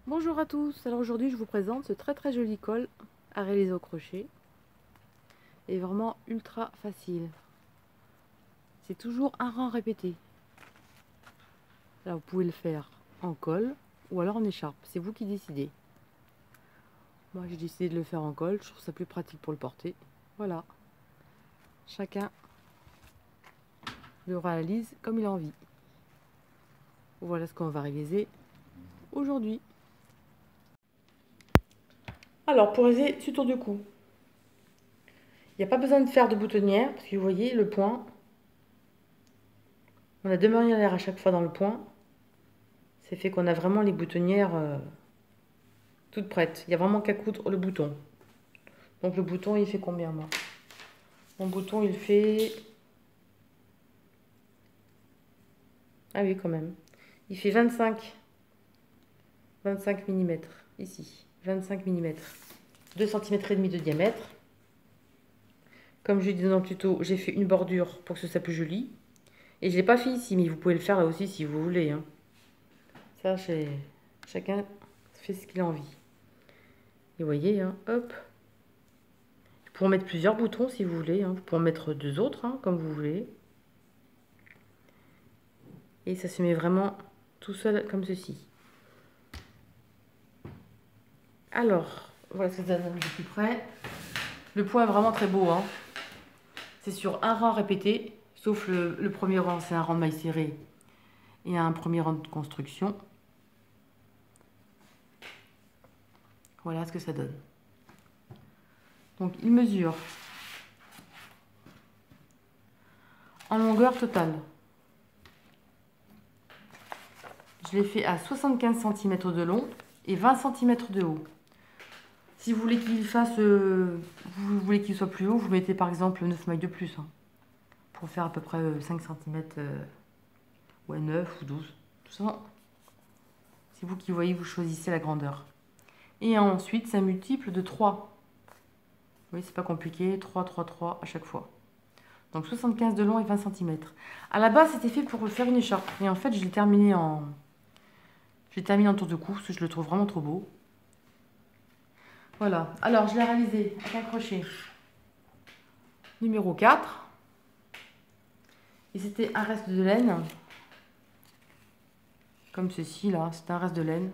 Bonjour à tous, alors aujourd'hui je vous présente ce très joli col à réaliser au crochet. Et vraiment ultra facile. C'est toujours un rang répété. Là vous pouvez le faire en col ou alors en écharpe, c'est vous qui décidez. Moi j'ai décidé de le faire en col, je trouve ça plus pratique pour le porter. Voilà, chacun le réalise comme il a envie. Voilà ce qu'on va réaliser aujourd'hui. Alors pour réaliser ce tour de cou, il n'y a pas besoin de faire de boutonnière, parce que vous voyez le point, on a deux manières à chaque fois dans le point. C'est fait qu'on a vraiment les boutonnières toutes prêtes. Il n'y a vraiment qu'à coudre le bouton. Donc le bouton il fait combien moi? Mon bouton il fait... Ah oui quand même. Il fait 25 mm ici. 25 mm. 2 cm et demi de diamètre. Comme je disais dans le tuto, j'ai fait une bordure pour que ce soit plus joli. Et je ne l'ai pas fait ici, mais vous pouvez le faire là aussi si vous voulez. Hein. Ça, chacun fait ce qu'il a envie. Et vous voyez, hein, hop. Vous pouvez en mettre plusieurs boutons si vous voulez. Hein. Vous pouvez en mettre deux autres, hein, comme vous voulez. Et ça se met vraiment tout seul comme ceci. Alors, voilà ce que ça donne de plus près. Le point est vraiment très beau. Hein. C'est sur un rang répété, sauf le premier rang, c'est un rang de maille serrée et un premier rang de construction. Voilà ce que ça donne. Donc il mesure en longueur totale. Je l'ai fait à 75 cm de long et 20 cm de haut. Si vous voulez qu'il fasse, vous voulez qu'il soit plus haut, vous mettez par exemple 9 mailles de plus. Hein, pour faire à peu près 5 cm, ouais 9 ou 12. Tout ça, c'est vous qui voyez, vous choisissez la grandeur. Et ensuite, c'est un multiple de 3. Oui, c'est pas compliqué, 3, 3, 3 à chaque fois. Donc 75 de long et 20 cm. À la base, c'était fait pour faire une écharpe. Et en fait, je l'ai terminé en tour de cou, parce que je le trouve vraiment trop beau. Voilà. Alors, je l'ai réalisé avec un crochet numéro 4. Et c'était un reste de laine. Comme ceci, là. C'est un reste de laine.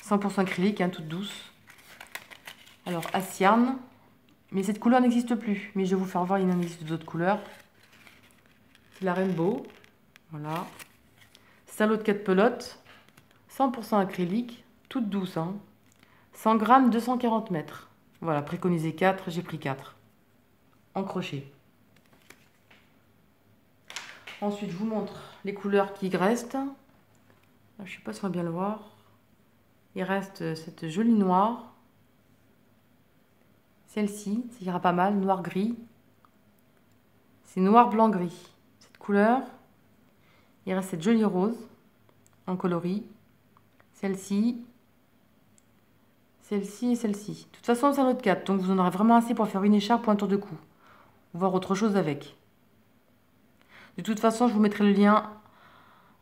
100% acrylique, hein, toute douce. Alors, Assiarn. Mais cette couleur n'existe plus. Mais je vais vous faire voir, il en existe d'autres couleurs. C'est la Rainbow. Voilà. Salaud de 4 pelotes. 100% acrylique. Toute douce. Hein. 100 grammes, 240 mètres. Voilà, préconisé 4, j'ai pris 4. En crochet. Ensuite, je vous montre les couleurs qui restent. Je ne sais pas si on va bien le voir. Il reste cette jolie noire. Celle-ci, ça ira pas mal, noir-gris. C'est noir-blanc-gris. Cette couleur. Il reste cette jolie rose en coloris. Celle-ci. Celle-ci et celle-ci. De toute façon, c'est un lot de 4, donc vous en aurez vraiment assez pour faire une écharpe ou un tour de cou. Ou voir autre chose avec. De toute façon, je vous mettrai le lien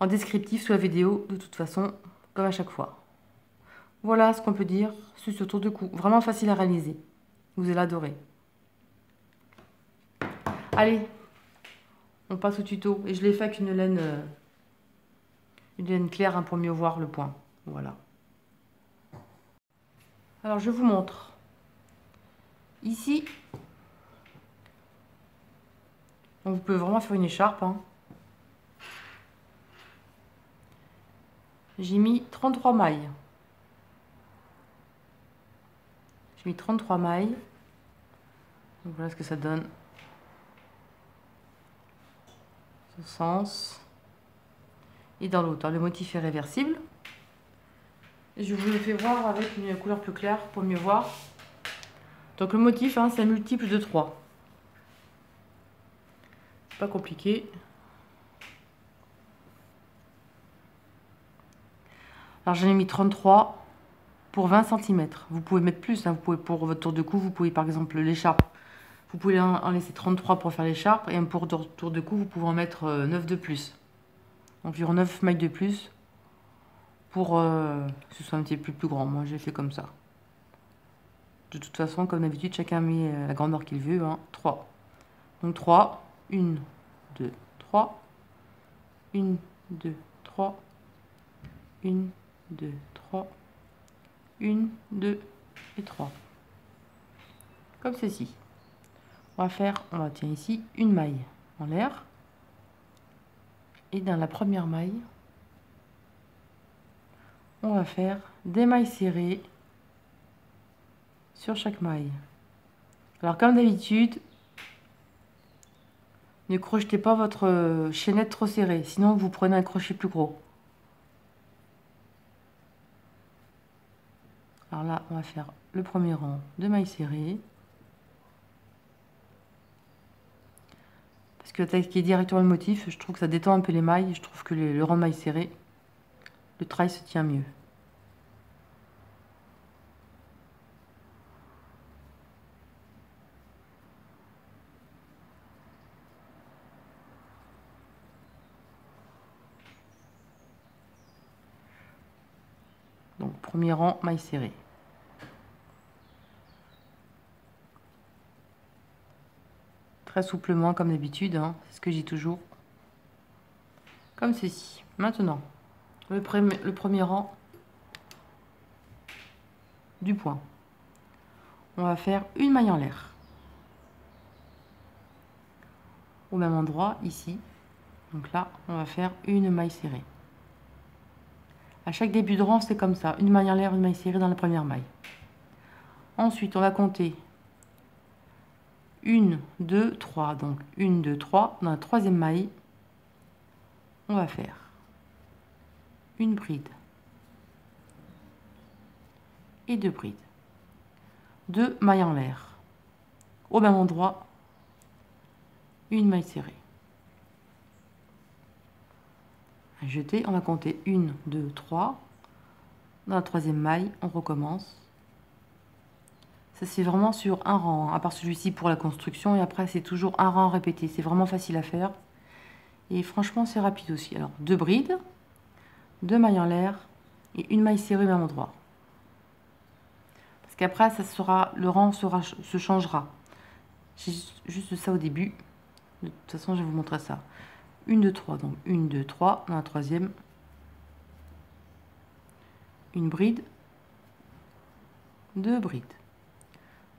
en descriptif sous la vidéo, de toute façon, comme à chaque fois. Voilà ce qu'on peut dire sur ce tour de cou. Vraiment facile à réaliser. Vous allez adorer. Allez, on passe au tuto. Et je l'ai fait avec une laine claire, hein, pour mieux voir le point. Voilà. Alors, je vous montre. Ici, donc vous pouvez vraiment faire une écharpe. Hein. J'ai mis 33 mailles. J'ai mis 33 mailles. Donc voilà ce que ça donne. Ce sens. Et dans l'autre, le motif est réversible. Et je vous le fais voir avec une couleur plus claire pour mieux voir. Donc le motif, hein, c'est un multiple de 3. C'est pas compliqué. Alors j'en ai mis 33 pour 20 cm. Vous pouvez mettre plus, hein. Vous pouvez, pour votre tour de cou, vous pouvez par exemple l'écharpe. Vous pouvez en laisser 33 pour faire l'écharpe. Et pour tour de cou, vous pouvez en mettre 9 de plus. Environ 9 mailles de plus pour que ce soit un petit peu plus grand. Moi, j'ai fait comme ça. De toute façon, comme d'habitude, chacun met la grandeur qu'il veut. 3. Donc 3, 1, 2, 3, 1, 2, 3, 1, 2, 3, 1, 2 et 3. Comme ceci. On va tirer ici une maille en l'air. Et dans la première maille, on va faire des mailles serrées sur chaque maille. Alors comme d'habitude, ne crochetez pas votre chaînette trop serrée, sinon vous prenez un crochet plus gros. Alors là, on va faire le premier rang de mailles serrées. Parce que attaquer directement le motif, je trouve que ça détend un peu les mailles. Je trouve que le rang de mailles serrées, le travail se tient mieux. Donc premier rang, mailles serrées. Très souplement comme d'habitude, c'est ce que je dis toujours. Comme ceci. Maintenant, le premier rang du point. On va faire une maille en l'air. Au même endroit, ici. Donc là, on va faire une maille serrée. À chaque début de rang, c'est comme ça. Une maille en l'air, une maille serrée dans la première maille. Ensuite, on va compter 1, 2, 3. Donc 1, 2, 3. Dans la troisième maille, on va faire une bride et 2 brides. 2 mailles en l'air. Au même endroit, une maille serrée. À jeter, on va compter 1, 2, 3. Dans la troisième maille, on recommence. Ça, c'est vraiment sur un rang, à part celui-ci pour la construction. Et après, c'est toujours un rang répété. C'est vraiment facile à faire. Et franchement, c'est rapide aussi. Alors, 2 brides, 2 mailles en l'air et une maille serrée au même endroit. Parce qu'après, le rang se changera. J'ai juste ça au début. De toute façon, je vais vous montrer ça. 1, 2, 3. Donc 1, 2, 3. Dans la troisième, une bride, 2 brides.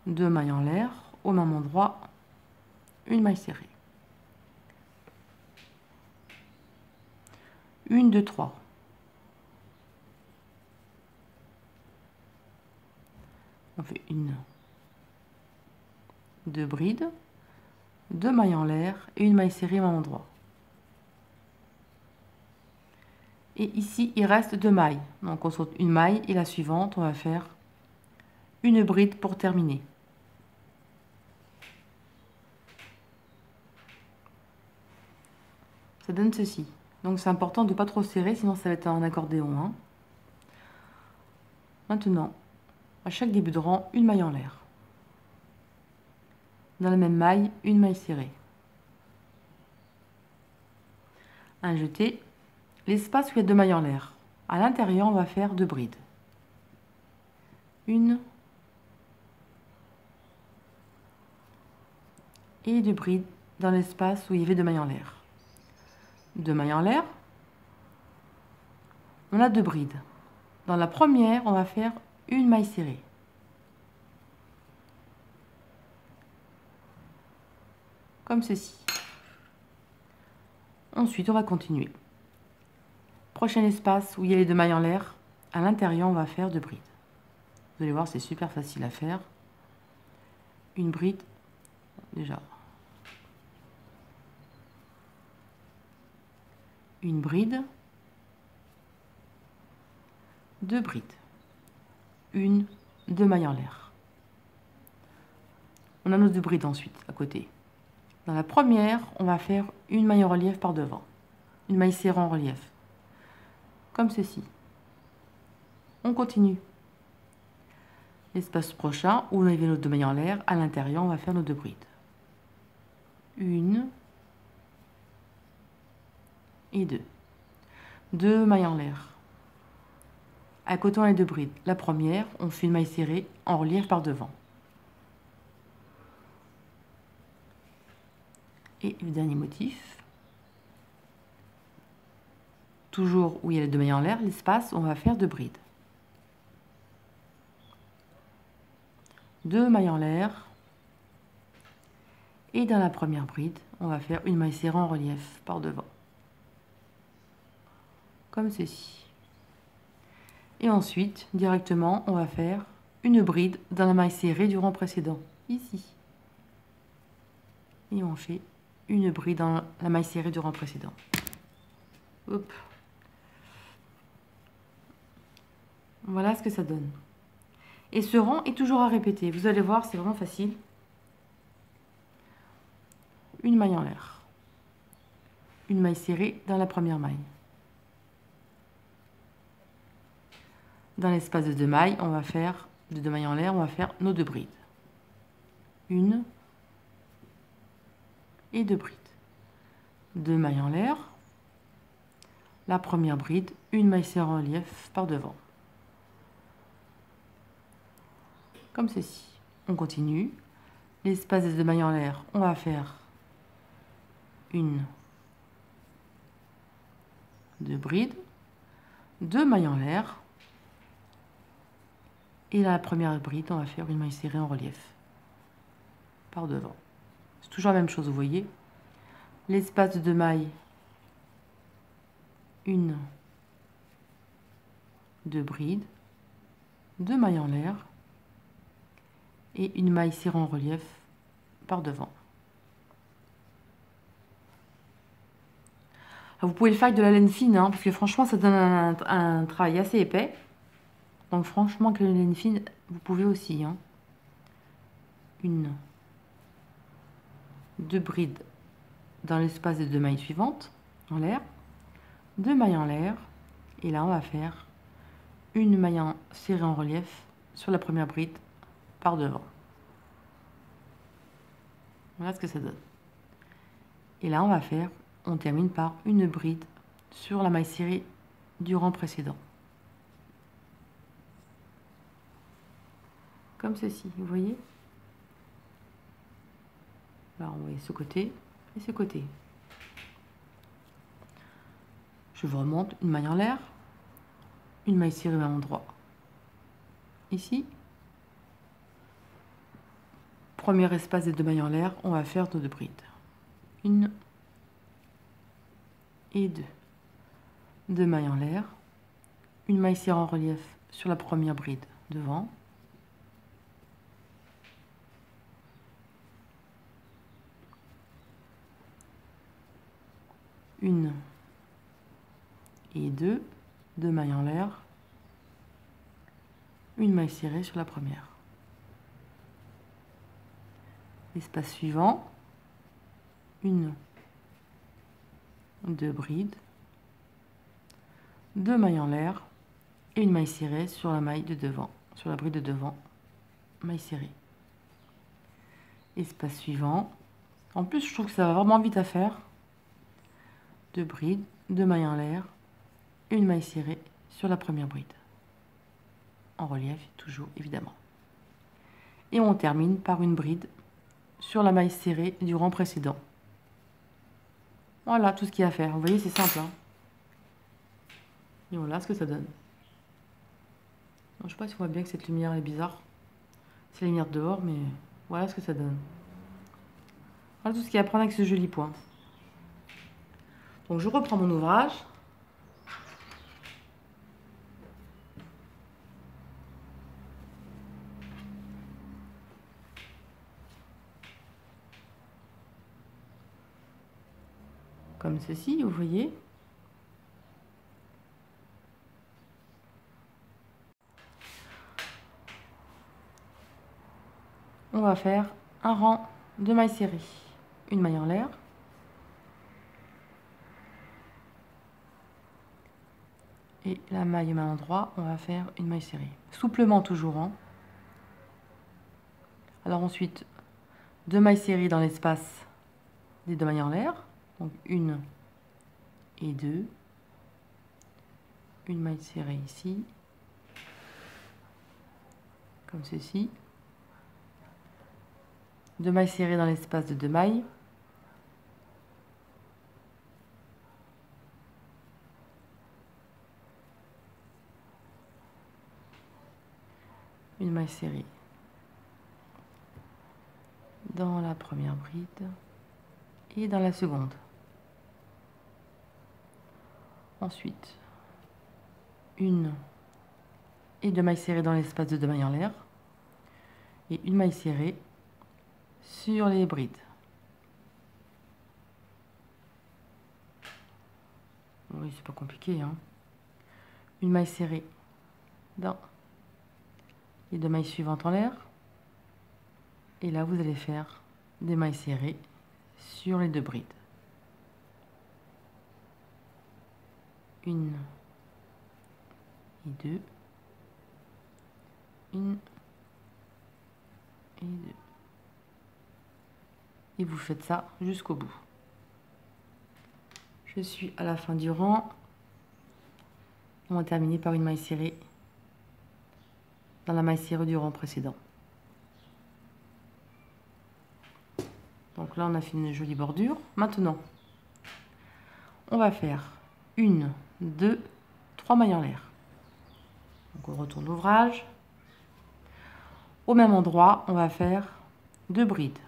2 mailles en l'air, au même endroit, une maille serrée. 1, 2, 3. On fait 1, 2 brides, 2 mailles en l'air et une maille serrée au même endroit. Et ici, il reste 2 mailles. Donc on saute une maille et la suivante, on va faire une bride pour terminer. Ça donne ceci. Donc c'est important de ne pas trop serrer, sinon ça va être un accordéon. Maintenant, à chaque début de rang, une maille en l'air. Dans la même maille, une maille serrée. Un jeté, l'espace où il y a 2 mailles en l'air. À l'intérieur, on va faire 2 brides. Une et 2 brides dans l'espace où il y avait 2 mailles en l'air. 2 mailles en l'air, on a 2 brides. Dans la première, on va faire une maille serrée. Comme ceci. Ensuite, on va continuer. Prochain espace où il y a les 2 mailles en l'air, à l'intérieur, on va faire 2 brides. Vous allez voir, c'est super facile à faire. Une bride, déjà. Une bride, 2 brides. 1, 2 mailles en l'air. On a nos 2 brides ensuite, à côté. Dans la première, on va faire une maille en relief par devant. Une maille serrée en relief. Comme ceci. On continue. L'espace prochain, où on avait nos 2 mailles en l'air, à l'intérieur, on va faire nos 2 brides. 1 et 2. 2 mailles en l'air. à côté on a les 2 brides. La première, on fait une maille serrée en relief par devant. Et le dernier motif, toujours où il y a les 2 mailles en l'air, l'espace, on va faire 2 brides. 2 mailles en l'air. Et dans la première bride, on va faire une maille serrée en relief par devant. Comme ceci. Et ensuite, directement, on va faire une bride dans la maille serrée du rang précédent, ici. Et on fait une bride dans la maille serrée du rang précédent. Hop. Voilà ce que ça donne. Et ce rang est toujours à répéter. Vous allez voir, c'est vraiment facile. Une maille en l'air. Une maille serrée dans la première maille. Dans l'espace de 2 mailles, on va faire, de 2 mailles en l'air, on va faire nos 2 brides. Une et 2 brides. 2 mailles en l'air. La première bride, une maille serrée en relief par devant. Comme ceci. On continue. L'espace des 2 mailles en l'air, on va faire une, 2 brides, 2 mailles en l'air. Et la première bride, on va faire une maille serrée en relief par devant. C'est toujours la même chose, vous voyez. L'espace de 2 mailles, une, 2 brides, 2 mailles en l'air et une maille serrée en relief par devant. Alors, vous pouvez le faire avec de la laine fine, hein, parce que franchement, ça donne un travail assez épais. Donc franchement, avec la laine fine, vous pouvez aussi. Hein. Une, 2 brides dans l'espace des 2 mailles suivantes en l'air, 2 mailles en l'air, et là on va faire une maille serrée en relief sur la première bride par devant. Voilà ce que ça donne. Et là on va faire, on termine par une bride sur la maille serrée du rang précédent. Comme ceci, vous voyez. Là on voit ce côté et ce côté. Je vous remonte une maille en l'air, une maille serrée au même endroit. Ici, premier espace des 2 mailles en l'air, on va faire nos 2 brides. Une et 2. 2 mailles en l'air, une maille serrée en relief sur la première bride devant. Une et 2, 2 mailles en l'air, une maille serrée sur la première. L'espace suivant, une, 2 brides, 2 mailles en l'air et une maille serrée sur la maille de devant, sur la bride de devant, maille serrée. Espace suivant, en plus je trouve que ça va vraiment vite à faire. 2 brides, 2 mailles en l'air, une maille serrée sur la première bride. En relief, toujours évidemment. Et on termine par une bride sur la maille serrée du rang précédent. Voilà tout ce qu'il y a à faire. Vous voyez, c'est simple. Hein. Et voilà ce que ça donne. Je ne sais pas si on voit bien que cette lumière est bizarre. C'est la lumière dehors, mais voilà ce que ça donne. Voilà tout ce qu'il y a à prendre avec ce joli point. Donc je reprends mon ouvrage. Comme ceci, vous voyez. On va faire un rang de mailles serrées. Une maille en l'air. Et la maille au même endroit, on va faire une maille serrée. Souplement toujours. Hein. Alors ensuite, 2 mailles serrées dans l'espace des 2 mailles en l'air. Donc une et 2. Une maille serrée ici. comme ceci. 2 mailles serrées dans l'espace de 2 mailles. Une maille serrée dans la première bride et dans la seconde. Ensuite, une et 2 mailles serrées dans l'espace de 2 mailles en l'air et une maille serrée sur les brides. Oui, c'est pas compliqué, hein. Une maille serrée dans les 2 mailles suivantes en l'air. Et là, vous allez faire des mailles serrées sur les 2 brides. Une et deux. Une et deux. Et vous faites ça jusqu'au bout. Je suis à la fin du rang. On va terminer par une maille serrée dans la maille serrée du rang précédent. Donc là, on a fait une jolie bordure. Maintenant, on va faire 1, 2, 3 mailles en l'air. Donc on retourne l'ouvrage. Au même endroit, on va faire 2 brides.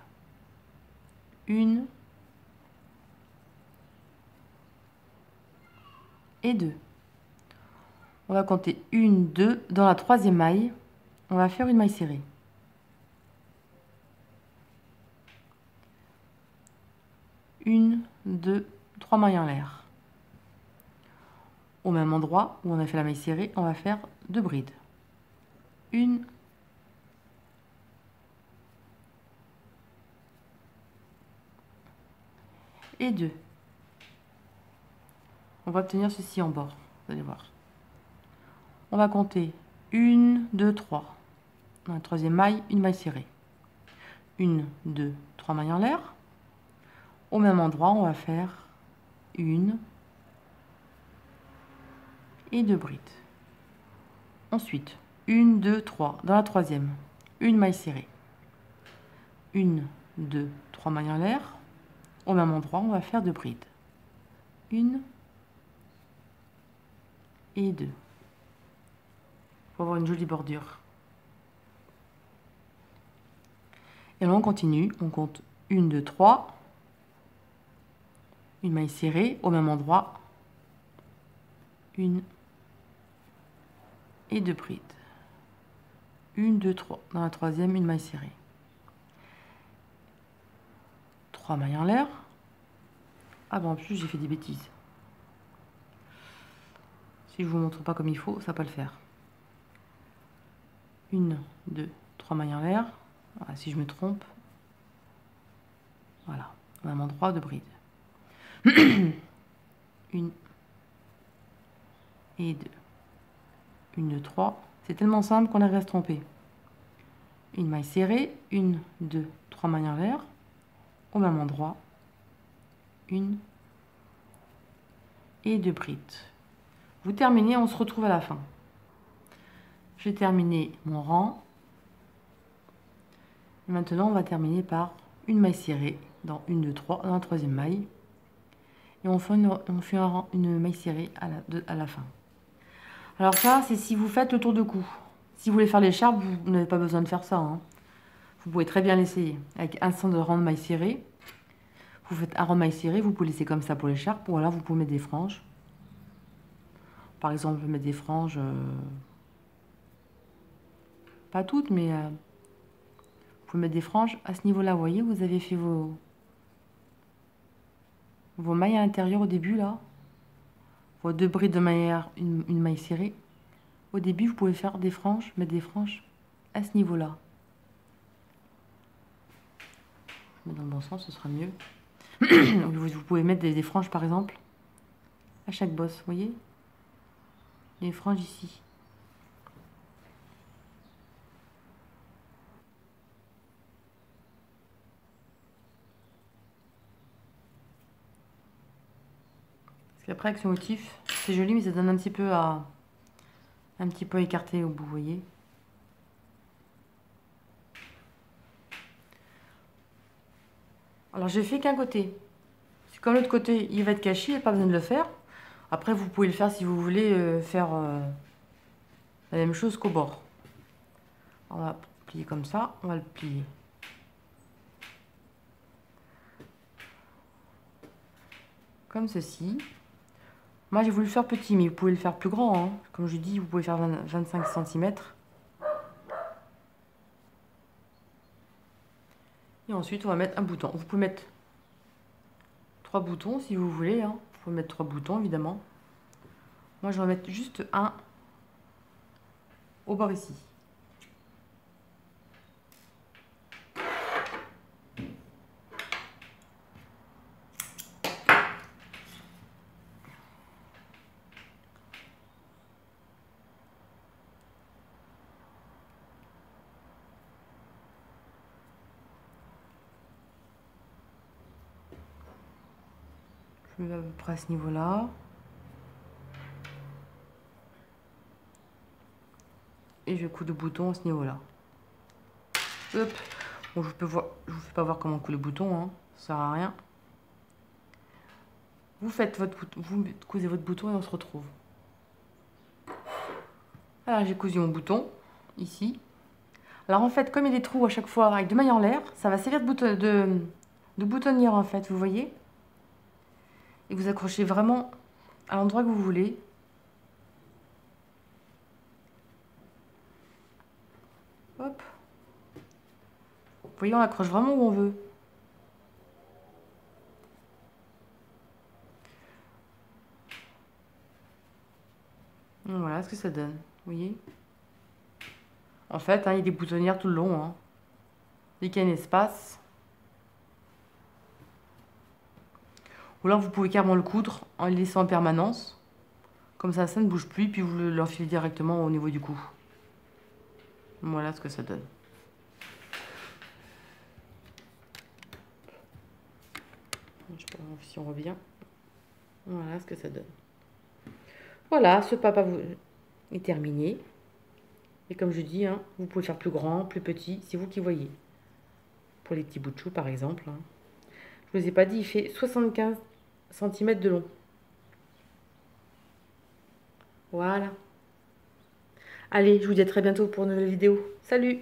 1 et 2. On va compter 1, 2. Dans la troisième maille, on va faire une maille serrée. 1, 2, 3 mailles en l'air. Au même endroit où on a fait la maille serrée, on va faire 2 brides. 1 et 2. On va obtenir ceci en bord, vous allez voir. On va compter 1, 2, 3. Dans la troisième maille, une maille serrée. 1, 2, 3 mailles en l'air. Au même endroit, on va faire 1 et 2 brides. Ensuite, 1, 2, 3. Dans la troisième, une maille serrée. 1, 2, 3 mailles en l'air. Au même endroit, on va faire 2 brides. 1 et 2. Pour avoir une jolie bordure. Et là, on continue. On compte 1, 2, 3. Une maille serrée au même endroit. 1 et 2 brides. 1, 2, 3. Dans la troisième, une maille serrée. 3 mailles en l'air. Ah ben en plus, j'ai fait des bêtises. Si je vous montre pas comme il faut, ça va pas le faire. 1, 2, 3 mailles en l'air. Voilà, si je me trompe. Voilà, au même endroit de bride. 1 et 2. 1, 2, 3. C'est tellement simple qu'on arrive à se tromper. Une maille serrée, 1, 2, 3 mailles en l'air. Au même endroit. 1 et 2 brides. Vous terminez, on se retrouve à la fin. J'ai terminé mon rang. Et maintenant, on va terminer par une maille serrée dans 1, 2, 3, dans la troisième maille. Et on fait une maille serrée à la fin. Alors ça, c'est si vous faites le tour de cou. Si vous voulez faire l'écharpe, vous n'avez pas besoin de faire ça, hein. Vous pouvez très bien l'essayer. Avec un centre de rang de maille serrée, vous faites un rang de maille serrée, vous pouvez laisser comme ça pour l'écharpe, ou alors vous pouvez mettre des franges. Par exemple, vous pouvez mettre des franges, pas toutes, mais vous pouvez mettre des franges. À ce niveau-là, vous voyez, vous avez fait vos mailles à l'intérieur au début, là. Vos 2 brides de maille, une maille serrée. Au début, vous pouvez faire des franges, mettre des franges à ce niveau-là. Mais dans le bon sens, ce sera mieux. Vous pouvez mettre des franges, par exemple, à chaque bosse, vous voyez? Les franges ici. Parce qu'après, avec ce motif, c'est joli, mais ça donne un petit peu écarté au bout, vous voyez? Alors j'ai fait qu'un côté. Comme l'autre côté, il va être caché, il n'y a pas besoin de le faire. Après, vous pouvez le faire si vous voulez faire la même chose qu'au bord. On va plier comme ça, on va le plier. Comme ceci. Moi, j'ai voulu le faire petit, mais vous pouvez le faire plus grand. Hein. Comme je dis, vous pouvez faire 25 cm. Et ensuite, on va mettre un bouton. Vous pouvez mettre 3 boutons si vous voulez. Hein. Vous pouvez mettre 3 boutons, évidemment. Moi, je vais en mettre juste un au bord ici. Je mets à peu près à ce niveau-là. Et je couds le bouton à ce niveau-là. Hop. Bon, je vous fais pas voir comment coud le bouton, hein. Ça sert à rien. Vous cousez votre bouton et on se retrouve. Alors j'ai cousu mon bouton, ici. Alors en fait, comme il y a des trous à chaque fois avec 2 mailles en l'air, ça va servir de boutonnière en fait, vous voyez. Et vous accrochez vraiment à l'endroit que vous voulez. Hop. Vous voyez, on accroche vraiment où on veut. Voilà ce que ça donne, vous voyez. En fait, hein, il y a des boutonnières tout le long. Hein. Dès qu'il y a un espace. Ou là, vous pouvez carrément le coudre en le laissant en permanence. Comme ça ne bouge plus, puis vous l'enfilez directement au niveau du cou. Voilà ce que ça donne. Je sais pas si on revient. Voilà ce que ça donne. Voilà, ce papa est terminé. Et comme je dis, hein, vous pouvez faire plus grand, plus petit, c'est vous qui voyez. Pour les petits bouts de chou, par exemple. Hein. Je vous ai pas dit, il fait 75 cm de long. Voilà. Allez, je vous dis à très bientôt pour une nouvelle vidéo. Salut!